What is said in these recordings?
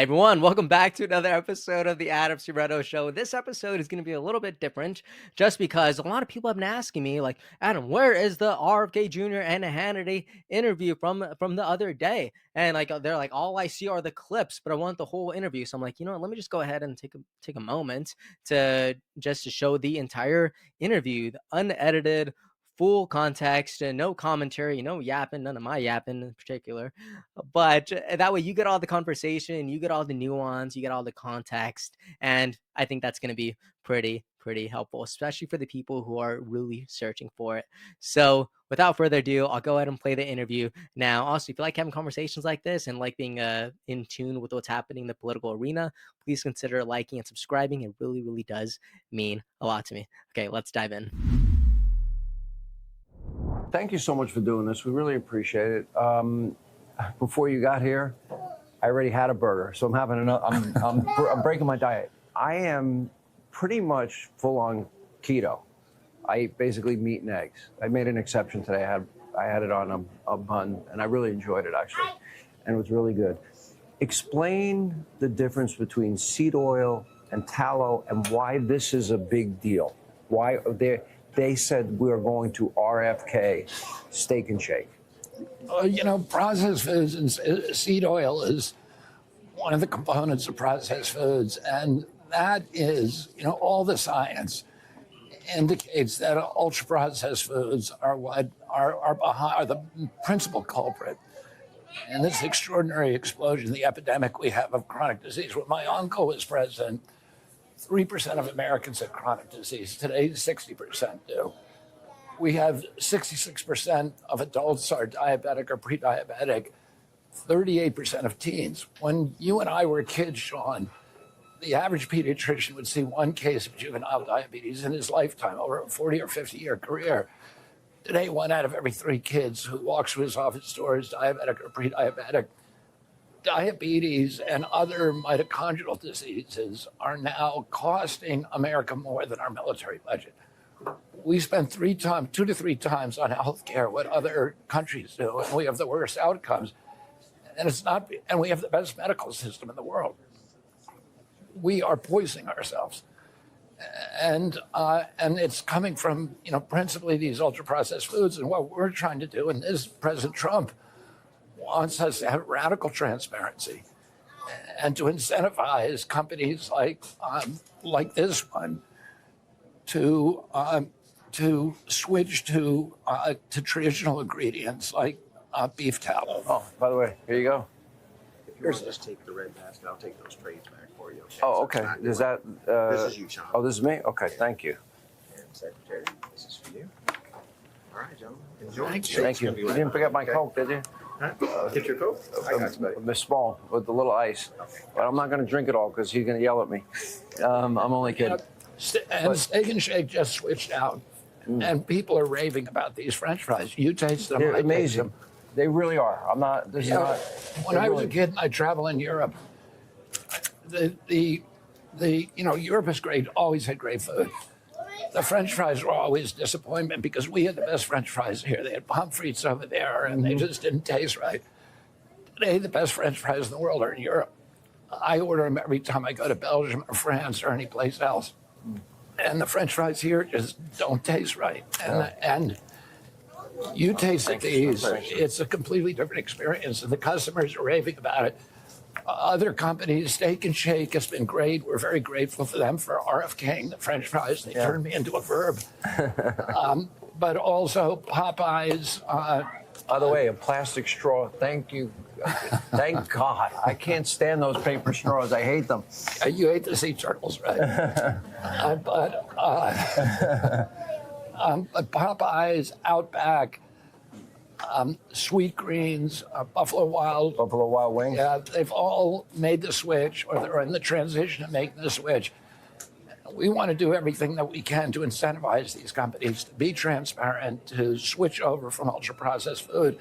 Everyone, welcome back to another episode of the Adam Moreno Show. This episode is going to be a little bit different just because a lot of people have been asking me, like, Adam, where is the RFK Jr. and Hannity interview from the other day? And like they're like, all I see are the clips, but I want the whole interview. So I'm like, you know what, let me just go ahead and take a moment to show the entire interview, the unedited, full context, and no commentary, no yapping, none of my yapping in particular. But that way you get all the conversation, you get all the nuance, you get all the context, and I think that's going to be pretty helpful, especially for the people who are really searching for it. So without further ado, I'll go ahead and play the interview now. Also, if you like having conversations like this and like being in tune with what's happening in the political arena, please consider liking and subscribing. It really does mean a lot to me. Okay, let's dive in. Thank you so much for doing this. We really appreciate it. Before you got here, I already had a burger, so I'm having another. I'm breaking my diet. I am pretty much full on keto. I eat basically meat and eggs. I made an exception today. I had it on a bun, and I really enjoyed it actually, and it was really good. Explain the difference between seed oil and tallow, and why this is a big deal. Why they said we are going to RFK Steak and Shake. Processed foods and seed oil is one of the components of processed foods. And that is, all the science indicates that ultra processed foods are what are the principal culprit in this extraordinary explosion, the epidemic we have of chronic disease. When my uncle was president, 3% of Americans had chronic disease. Today, 60% do. We have 66% of adults are diabetic or pre-diabetic, 38% of teens. When you and I were kids, Sean, the average pediatrician would see one case of juvenile diabetes in his lifetime over a 40 or 50-year career. Today, 1 out of every 3 kids who walks through his office door is diabetic or pre-diabetic. Diabetes and other mitochondrial diseases are now costing America more than our military budget. We spend 2 to 3 times on healthcare what other countries do, and we have the worst outcomes. And we have the best medical system in the world. We are poisoning ourselves, and it's coming from principally these ultra processed foods. And what we're trying to do, and this President Trump wants us to have radical transparency and to incentivize companies like this one to switch to traditional ingredients like beef tallow. Oh, by the way, here you go. If you just take the red basket, I'll take those trades back for you. Okay? Oh, okay. Is that? This is you, Sean. Oh, this is me. Okay, thank you. And Secretary, this is for you. All right, gentlemen. Enjoy. Thank you. You didn't forget my Coke, did you? Huh? Get your Coke? I got you, buddy. Miss Small with the little ice. Okay. But I'm not going to drink it all because he's going to yell at me. I'm only kidding. And Steak and Shake just switched out, and people are raving about these French fries. You taste them. They're I taste amazing. them. They really are. I'm not. This is not. When I was a kid and I travel in Europe, Europe is great. Always had great food. The French fries were always disappointment because we had the best French fries here. They had pommes frites over there, and they just didn't taste right. Today, the best French fries in the world are in Europe. I order them every time I go to Belgium or France or any place else. And the French fries here just don't taste right. And you taste these, it's a completely different experience, and the customers are raving about it. Other companies, Steak and Shake has been great. We're very grateful for them for RFKing the French fries. They turned me into a verb. But also Popeyes. By the way, a plastic straw. Thank you. Thank God. I can't stand those paper straws. I hate them. You hate the sea turtles, right? But Popeyes, Outback, Sweet Greens, Buffalo Wild Wings. Yeah, they've all made the switch, or they're in the transition of making the switch. We want to do everything that we can to incentivize these companies to be transparent, to switch over from ultra-processed food,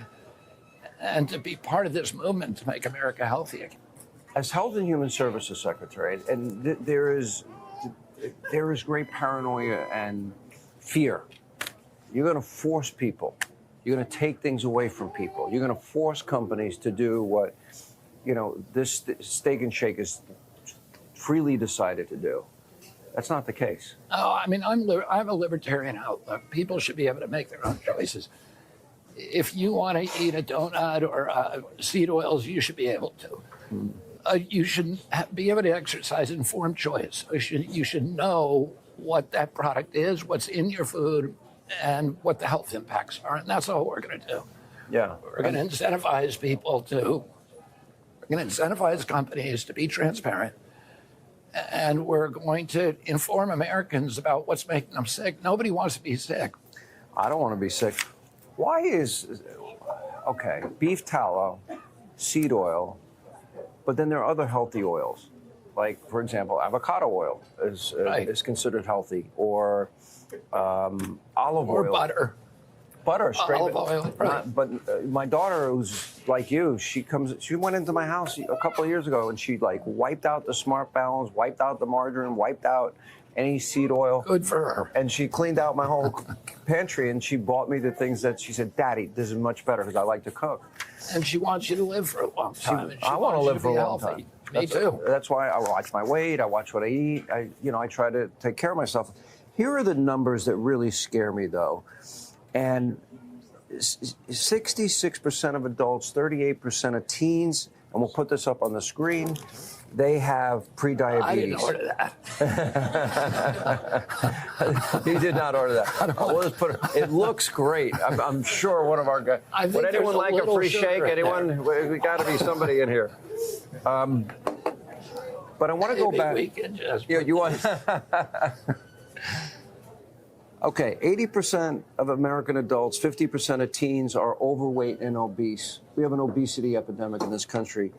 and to be part of this movement to make America healthy again. As Health and Human Services Secretary, and there is great paranoia and fear. You're going to force people. You're going to take things away from people. You're going to force companies to do what this steak and shake is freely decided to do. That's not the case. Oh, I mean, I have a libertarian outlook. People should be able to make their own choices. If you want to eat a donut or seed oils, you should be able to. You should be able to exercise informed choice. You should know what that product is, what's in your food, and what the health impacts are. And that's all we're going to do. Yeah. We're going to incentivize people to, we're going to incentivize companies to be transparent. And we're going to inform Americans about what's making them sick. Nobody wants to be sick. I don't want to be sick. Why is, okay, beef tallow, seed oil, but then there are other healthy oils. Like, for example, avocado oil is considered healthy, or olive oil. Or butter. Butter, straight olive oil, right. But my daughter, who's like you, she went into my house a couple of years ago, and she like wiped out the Smart Balance, wiped out the margarine, wiped out any seed oil. Good for her. And she cleaned out my whole pantry, and she bought me the things that she said, Daddy, this is much better because I like to cook. And she wants you to live for a long time. I want to live for a long healthy. time. Me too. That's why I watch my weight. I watch what I eat. I try to take care of myself. Here are the numbers that really scare me, though. And 66% of adults, 38% of teens, and we'll put this up on the screen, they have pre-diabetes. I didn't order that. He did not order that. We'll just put it looks great. I'm sure one of our guys. Would anyone like a free shake? Anyone? We got to be somebody in here. But I want to go back. We can just You want? Okay, 80% of American adults, 50% of teens are overweight and obese. We have an obesity epidemic in this country.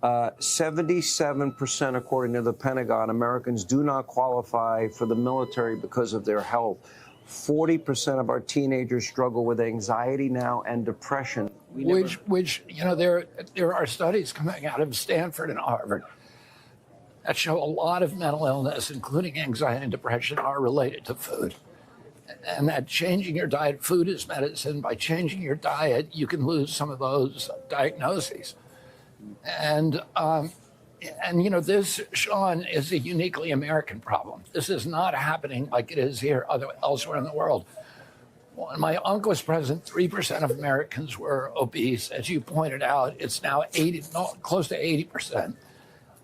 77%, according to the Pentagon, Americans do not qualify for the military because of their health. 40% of our teenagers struggle with anxiety now and depression. Which there are studies coming out of Stanford and Harvard that show a lot of mental illness, including anxiety and depression, are related to food. And that changing your diet, food is medicine. By changing your diet, you can lose some of those diagnoses. And this, Sean, is a uniquely American problem. This is not happening like it is here elsewhere in the world. When my uncle was president, 3% of Americans were obese. As you pointed out, it's now close to 80%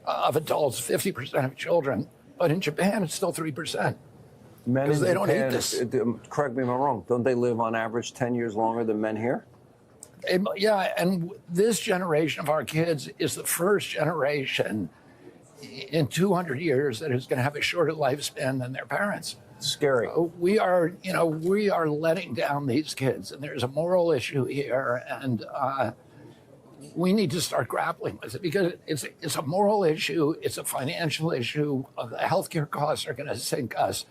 of adults, 50% of children. But in Japan, it's still 3%. Men in they Japan, don't eat this. Correct me if I'm wrong, don't they live on average 10 years longer than men here? Yeah, and this generation of our kids is the first generation in 200 years that is going to have a shorter lifespan than their parents. Scary. We are letting down these kids, and there's a moral issue here, and we need to start grappling with it because it's a moral issue, it's a financial issue. The healthcare costs are going to sink us.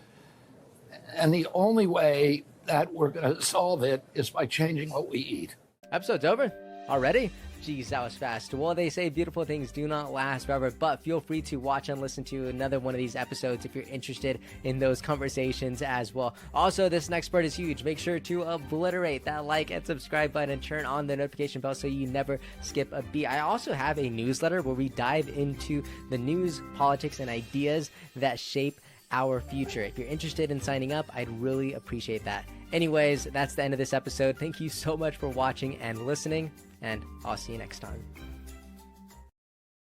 And the only way that we're going to solve it is by changing what we eat. Episode's over already? Geez, that was fast. Well, they say beautiful things do not last forever, but feel free to watch and listen to another one of these episodes if you're interested in those conversations as well. Also, this next part is huge. Make sure to obliterate that like and subscribe button and turn on the notification bell so you never skip a beat. I also have a newsletter where we dive into the news, politics, and ideas that shape our future. If you're interested in signing up, I'd really appreciate that. Anyways, that's the end of this episode. Thank you so much for watching and listening, and I'll see you next time.